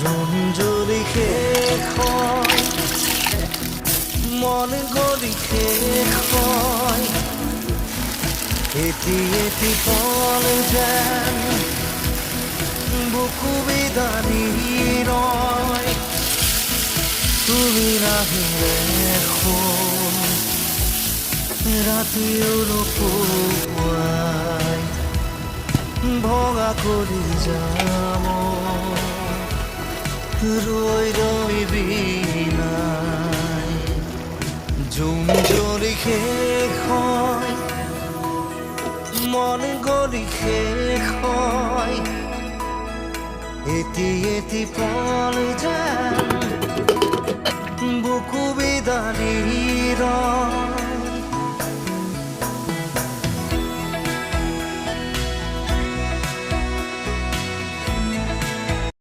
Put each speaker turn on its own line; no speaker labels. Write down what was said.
জঞ্জলি শেষ হয় মন গলি শেষ হয় এটি এটি পল যেন বুকু বিদানি রয় তুমি নাহিলে এখন ৰাতিও নোপোৱাই ভঙা কৰি যাম ৰৈ ৰৈ বিনাই জঞ্জলি শেষ হয় মন গলি শেষ হয় এটি এটি পল যেন বুকু বিদানি ৰয়